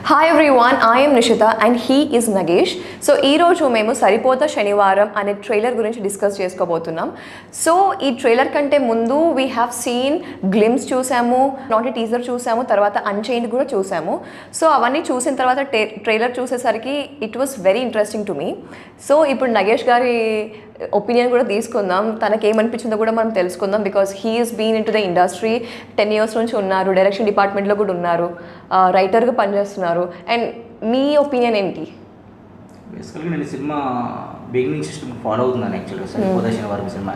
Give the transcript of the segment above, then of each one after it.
Hi everyone, I M Nishita and he is Nagesh. So ఈరోజు మేము సరిపోత శనివారం అనే ట్రైలర్ గురించి డిస్కస్ చేసుకోబోతున్నాం. సో ఈ ట్రైలర్ కంటే ముందు వీ హ్యావ్ సీన్ గ్లిమ్స్ చూసాము, నాట్ టీజర్ చూసాము, తర్వాత అన్చైన్డ్ కూడా చూసాము. సో అవన్నీ చూసిన తర్వాత ట్రైలర్ చూసేసరికి it was very interesting to me. So ఇప్పుడు నగేష్ గారి ఒపీనియన్ కూడా తీసుకుందాం, తనకి ఏమనిపించిందో కూడా మనం తెలుసుకుందాం. Because he is been into the industry 10 years నుంచి ఉన్నారు, డైరెక్షన్ డిపార్ట్మెంట్లో కూడా ఉన్నారు, రైటర్గా పనిచేస్తున్నారు. అండ్ మీ ఒపీనియన్ ఏంటి? బేసికల్గా నేను సినిమా బిగినింగ్ సిస్టమ్ ఫాలో అవుతున్నాను యాక్చువల్గా. సరిపోత శనివారం cinema.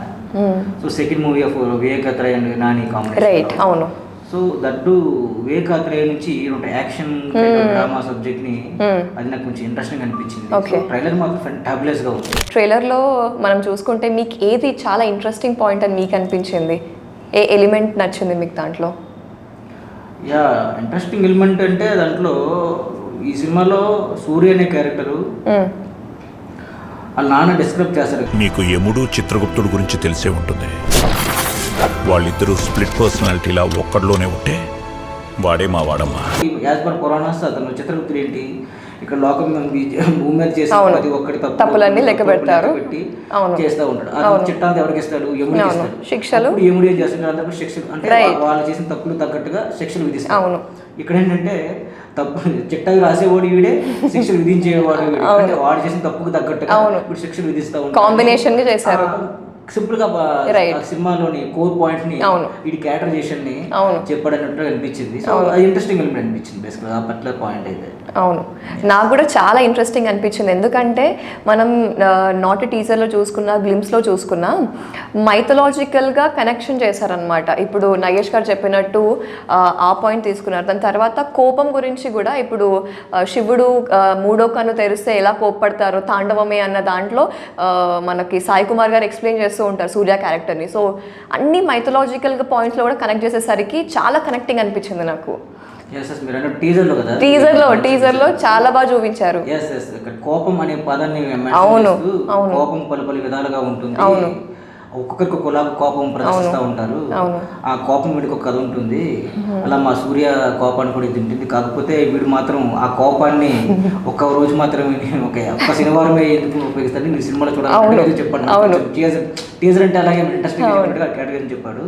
So second movie of Vivek Athreya and Nani combination. Right, అవును. సో దట్టు వివేక్ అత్రేయ నుంచి యాక్షన్ డ్రామా సబ్జెక్ట్ ని అది నాకు కొంచెం ఇంట్రెస్టింగ్ అనిపించింది. ట్రైలర్ మాత్రం ఫ్యాంటాబులస్ గా ఉంది. ట్రైలర్లో మనం చూసుకుంటే మీకు ఏది చాలా ఇంట్రెస్టింగ్ పాయింట్ అని మీకు అనిపించింది? ఏ ఎలిమెంట్ నచ్చింది మీకు దాంట్లో? యా, ఇంట్రెస్టింగ్ ఎలిమెంట్ అంటే దాంట్లో ఈ సినిమాలో సూర్య అనే క్యారెక్టరు వాళ్ళ నాన్న డిస్క్రైబ్ చేస్తారు. మీకు యముడు చిత్రగుప్తుడు గురించి తెలిసే ఉంటుంది. వాళ్ళిద్దరూ స్ప్లిట్ పర్సనాలిటీలా ఒక్కడిలోనే ఉంటే వాడే మా వాడమ్మా. యాజ్ పర్ పురాణాస్ అతను చిత్రగుప్తుడు ఏంటి, ఇక్కడ లోకం భూమి మీద చేసే ప్రతి ఒక్కటి తప్పులన్నీ లెక్క పెడతారు, చేస్తూ ఉంటాడు. అది చిట్టాంతి ఎవరికి ఇస్తాడు? యముడికి ఇస్తాడు. శిక్షలు యముడు ఏం చేస్తాడు? అందరికీ శిక్షలు అంటే వాళ్ళు చేసిన తప్పులు తగ్గట్టుగా శిక్షలు విధిస్తాడు. ఇక్కడ ఏంటంటే తప్పు చిట్టాకి రాసేవాడు వీడే, శిక్షలు విధించేవాడు వీడే. అంటే వాడు చేసిన తప్పుకు తగ్గట్టుగా ఇప్పుడు శిక్షలు విధిస్తా ఉంటాడు. కాంబినేషన్ గా చేశారు. సింపుల్ గా సినిమాలోని కోర్ పాయింట్ ని ఇది క్యారెక్టరైజేషన్ ని చెప్పడన్నట్టు అనిపించింది. సో అది ఇంట్రెస్టింగ్ ఎలిమెంట్ అనిపించింది బేసిక్గా ఆ పర్టికులర్ పాయింట్ అయితే. అవును, నాకు కూడా చాలా ఇంట్రెస్టింగ్ అనిపించింది. ఎందుకంటే మనం నాట్ టీజర్లో చూసుకున్నా, గ్లిమ్స్లో చూసుకున్నా మైథలాజికల్గా కనెక్షన్ చేశారనమాట. ఇప్పుడు నగేష్ గారు చెప్పినట్టు ఆ పాయింట్ తీసుకున్నారు. దాని తర్వాత కోపం గురించి కూడా, ఇప్పుడు శివుడు మూడో కన్ను తెరిస్తే ఎలా కోప్పడతారో తాండవమే అన్న దాంట్లో మనకి సాయి కుమార్ గారు ఎక్స్ప్లెయిన్ చేస్తూ ఉంటారు సూర్య క్యారెక్టర్ని. సో అన్ని మైథలాజికల్గా పాయింట్స్లో కూడా కనెక్ట్ చేసేసరికి చాలా కనెక్టింగ్ అనిపించింది నాకు. టీజర్ లో చాలా బాగా చూపించారు. కోపం అనే పదాన్ని కోపం పలు విధాలుగా ఉంటుంది. ఒక్కొక్కరికి ఒకలాగా కోపం ప్రదర్శిస్తూ ఉంటారు. ఆ కోపం వీడికి ఒక కథ ఉంటుంది. అలా మా సూర్య కోపాన్ని కూడా ఇది ఉంటుంది. కాకపోతే వీడు మాత్రం ఆ కోపాన్ని ఒక్క రోజు మాత్రమే ఒక్క శనివారమే ఎందుకు ఉపయోగిస్తాడు, నేను సినిమాలో చూడాలి చెప్పాను. టీజర్ అంటే అలాగే ఇంట్రెస్టింగ్ కేటగిరీ చెప్పాడు.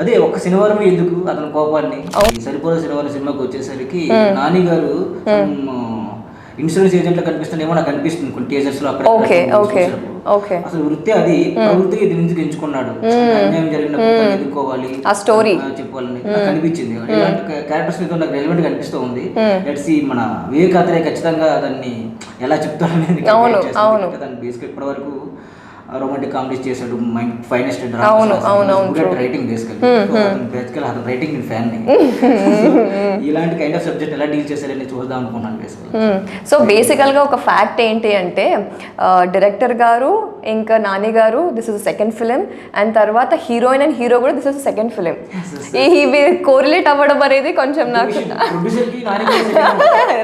అదే ఒక్క శనివారమే ఎందుకు అతని కోపాన్ని. సరిపోత శనివారం సినిమాకి వచ్చేసరికి నాని గారు ఇన్సూరెన్స్ ఏజెంట్ లో కనిపిస్తుందేమో నాకు అనిపిస్తుంది కొన్ని టీజర్స్ లో. అసలు వృత్తి అది ప్రవృత్తికి ఇది నుంచి ఎంచుకున్నాడు. అన్యాయం జరిగినప్పుడు ఎదుర్కోవాలి, ఆ స్టోరీ చెప్పాలని నాకు అనిపించింది. ఇలాంటి క్యారెక్టర్స్ మీద నాకు రెలవెంట్ గా అనిపిస్తూ ఉంది. లెట్స్ సీ మన వివేక్ అత్రేయ ఖచ్చితంగా దాన్ని ఎలా చెప్తారనేది. దాన్ని బేసిక్ ఇప్పటి వరకు రొమాంటిక్ కామెడీస్ చేశాడు, ఫైనెస్ట్ రైటింగ్ బేసికల్ అతను రైటింగ్ ఫ్యాన్. ఇలాంటి కైండ్ ఆఫ్ సబ్జెక్ట్ ఎలా డీల్ చేశారని చూద్దాం అనుకున్నాను బేసికల్. సో బేసికల్గా ఒక ఫ్యాక్ట్ ఏంటి అంటే డైరెక్టర్ గారు ఇంకా నాని గారు this is second film, and తర్వాత హీరోయిన్ అండ్ హీరో కూడా దిస్ ఇస్ సెకండ్ ఫిలిం. ఇవి కోరిలేట్ అవ్వడం అనేది కొంచెం నాకు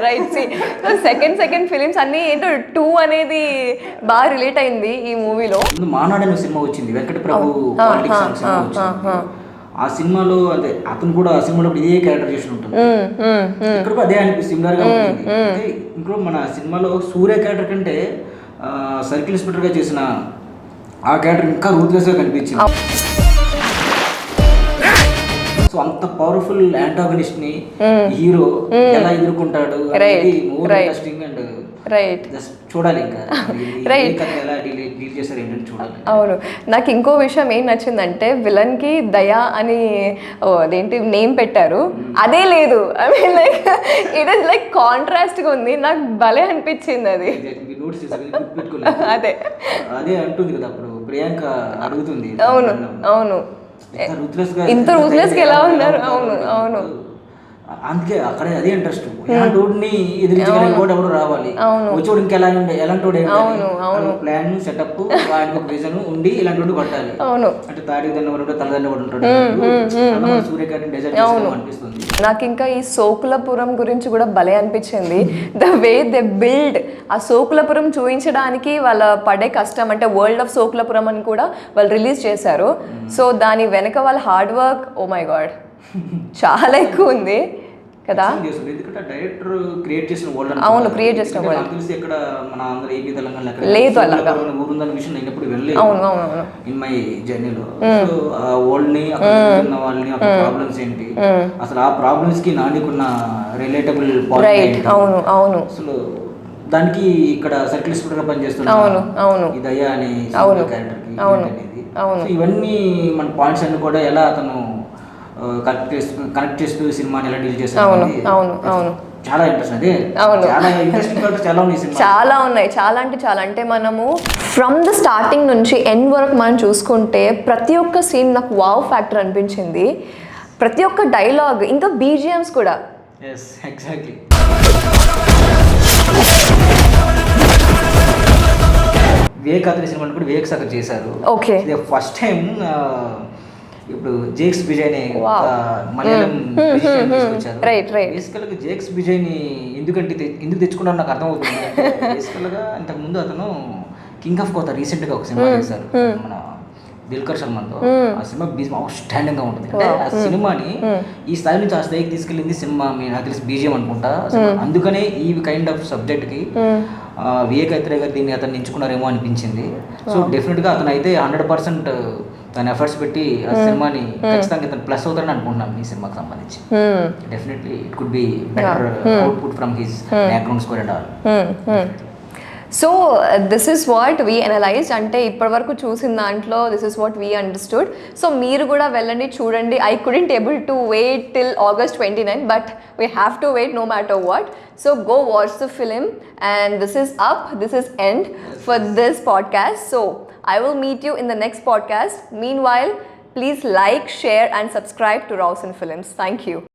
రైట్. సెకండ్ ఫిలిమ్స్ అన్ని ఏంటో 2 అనేది బాగా రిలేట్ అయింది ఈ మూవీలో. మానాడు అనే సినిమా వచ్చింది, వెంకట ప్రభు పాలిటిక్స్ అనే సినిమా వచ్చింది. ఆ సినిమాలో అదే అతను కూడా ఆ సినిమాలో ఇదే క్యారెక్టరైజేషన్ ఉంటుంది. ఇక్కడ కూడా అదే అనిపిస్తుంది, సిమిలర్ గా ఉంటుంది. ఇంకో మన సినిమాలో సూర్య క్యారెక్టర్ కంటే సర్కిల్ ఇన్స్పెక్టర్ గా చేసిన ఆ క్యారెక్టర్ ఇంకా రూత్లెస్ గా కనిపించింది. సో అంత పవర్ఫుల్ యాంటాగనిస్ట్ ని హీరో ఎలా ఎదుర్కొంటాడు అనేది మోర్ ఇంట్రెస్టింగ్ అండ్ చూడాలి. ఇంకా ఎలా డీల్ చేశారు ఏంటని చూడాలి. అవును, నాకు ఇంకో విషయం ఏం నచ్చిందంటే విలన్ కి దయా అని అదేంటి నేమ్ పెట్టారు, అదే లేదు. I mean like it is like contrast గా ఉంది, నాకు భలే అనిపించింది అది. అదే అదే అంటుంది కదా అప్పుడు ప్రియాంక అడుగుతుంది. అవును ఇంత రూత్లెస్ గా ఎలా ఉన్నారు. అవును అందుకే అక్కడ అదే ఇంట్రెస్ట్. ఎలాంటి ఎదిరించగలిగిన కూడా ఎవరు రావాలి, వచ్చేవాడు ఇంకా ఎలాంటి ప్లాన్ సెటప్ ఆయనకు ఒక విజన్ ఉండి ఇలాంటి కొట్టాలి. అంటే తాడి దండ తలదండ కూడా ఉంటాడు. సూర్యకాంత్ డిజైన్ అనిపిస్తుంది నాకు. ఇంకా ఈ సోకులపురం గురించి కూడా భలే అనిపించింది. ద వే దే బిల్డ్ ఆ సోకులపురం చూపించడానికి వాళ్ళ పడే కష్టం, అంటే వరల్డ్ ఆఫ్ సోకులపురం అని కూడా వాళ్ళు రిలీజ్ చేశారు. సో దాని వెనక వాళ్ళ hard work, oh my god, చాలా ఎక్కువ ఉంది. కదా. ఎందుకంటే డైరెక్టర్ క్రియేట్ చేసిన వరల్డ్. అవును, క్రియేట్ చేసిన వరల్డ్. నాకు తెలిసి ఎక్కడ మన ఆంధ్ర ఏపీ తెలంగాణ లేదు అలాగా ఊరుందన్న విషయం నేను ఎప్పుడు వెళ్ళలేదు. అవును అవును ఇన్ మై జర్నీలో. సో ఆ వరల్డ్ ని, అక్కడ ఉన్న వాళ్ళని, అక్కడ ప్రాబ్లమ్స్ ఏంటి, అసలు ఆ ప్రాబ్లమ్స్ కి నానికున్న రిలేటబుల్ పాయింట్. అవును అవును. అసలు దానికి ఇక్కడ సర్కిల్ ఇన్స్పెక్టర్ గా పనిచేస్తున్నా అవును అవును ఈ దయ అనే క్యారెక్టర్ కి అనేది. అవును. సో ఇవన్నీ మన పాయింట్స్ అన్ని కూడా ఎలా అతను కనెక్ట్ చేస్తూ సినిమాని ఎలా డీల్ చేస్తాడు. అవును అవును చాలా ఇంట్రెస్ట్. అదే చాలా ఇంట్రెస్టింగ్ పాయింట్స్ చాలా ఉన్నాయి సినిమా. చాలా ఉన్నాయి, చాలా అంటే చాలా. అంటే మనము ఫ్రమ్ ద స్టార్టింగ్ నుంచి ఎండ్ వరకు మనం చూసుకుంటే ప్రతి ఒక్క సీన్ నాకు వావ్ ఫ్యాక్టర్ అనిపించింది. ప్రతి ఒక్క డైలాగ్, ఇంకా బీజిఎమ్స్ కూడా. Yes, exactly. వివేక్ అతని సినిమాని కూడా వివేక్ సాగర్ చేశారు. ఓకే. ఫస్ట్ టైం ఇప్పుడు జేక్స్ బిజయ్ ని మలయాళం తీసుకొచ్చారు. బేసికల్గా జేక్స్ బిజయ్ ని ఎందుకు తెచ్చుకున్నారో నాకు అర్థమవుతుంది. బేసికల్గా ఇంతకు ముందు అతను కింగ్ ఆఫ్ కోత రీసెంట్గా ఒక సినిమా చేశారు మన దిల్కర్ సల్మాన్తో. ఆ సినిమా అవుట్ స్టాండింగ్ గా ఉంటుంది. అంటే ఆ సినిమాని ఈ స్థాయి నుంచి ఆ స్థాయికి తీసుకెళ్ళింది సినిమా నాకు తెలిసి బీజిఎం అనుకుంటా. అందుకనే ఈ కైండ్ ఆఫ్ సబ్జెక్ట్ కి వివేక్ అత్రే గారు దీన్ని అతను ఎంచుకున్నారేమో అనిపించింది. సో డెఫినెట్గా అతను అయితే 100% తన ఎఫర్ట్స్ పెట్టి ఆ సినిమాని ఖచ్చితంగా ఇతను ప్లస్ అవుతారని అనుకుంటున్నాం ఈ సినిమాకి సంబంధించి. Definitely it could be better output from his background score and all. So this is what we analysed. అంటే ఇప్పటివరకు చూసిన దాంట్లో this is what we understood. సో మీరు కూడా వెళ్ళండి, చూడండి. I couldn't able to wait till August 29, but we have to wait no matter what. So go watch the film, and this is up, this is end for this podcast. So I will meet you in the next podcast. Meanwhile, please like, share and subscribe to Rawson Films. Thank you.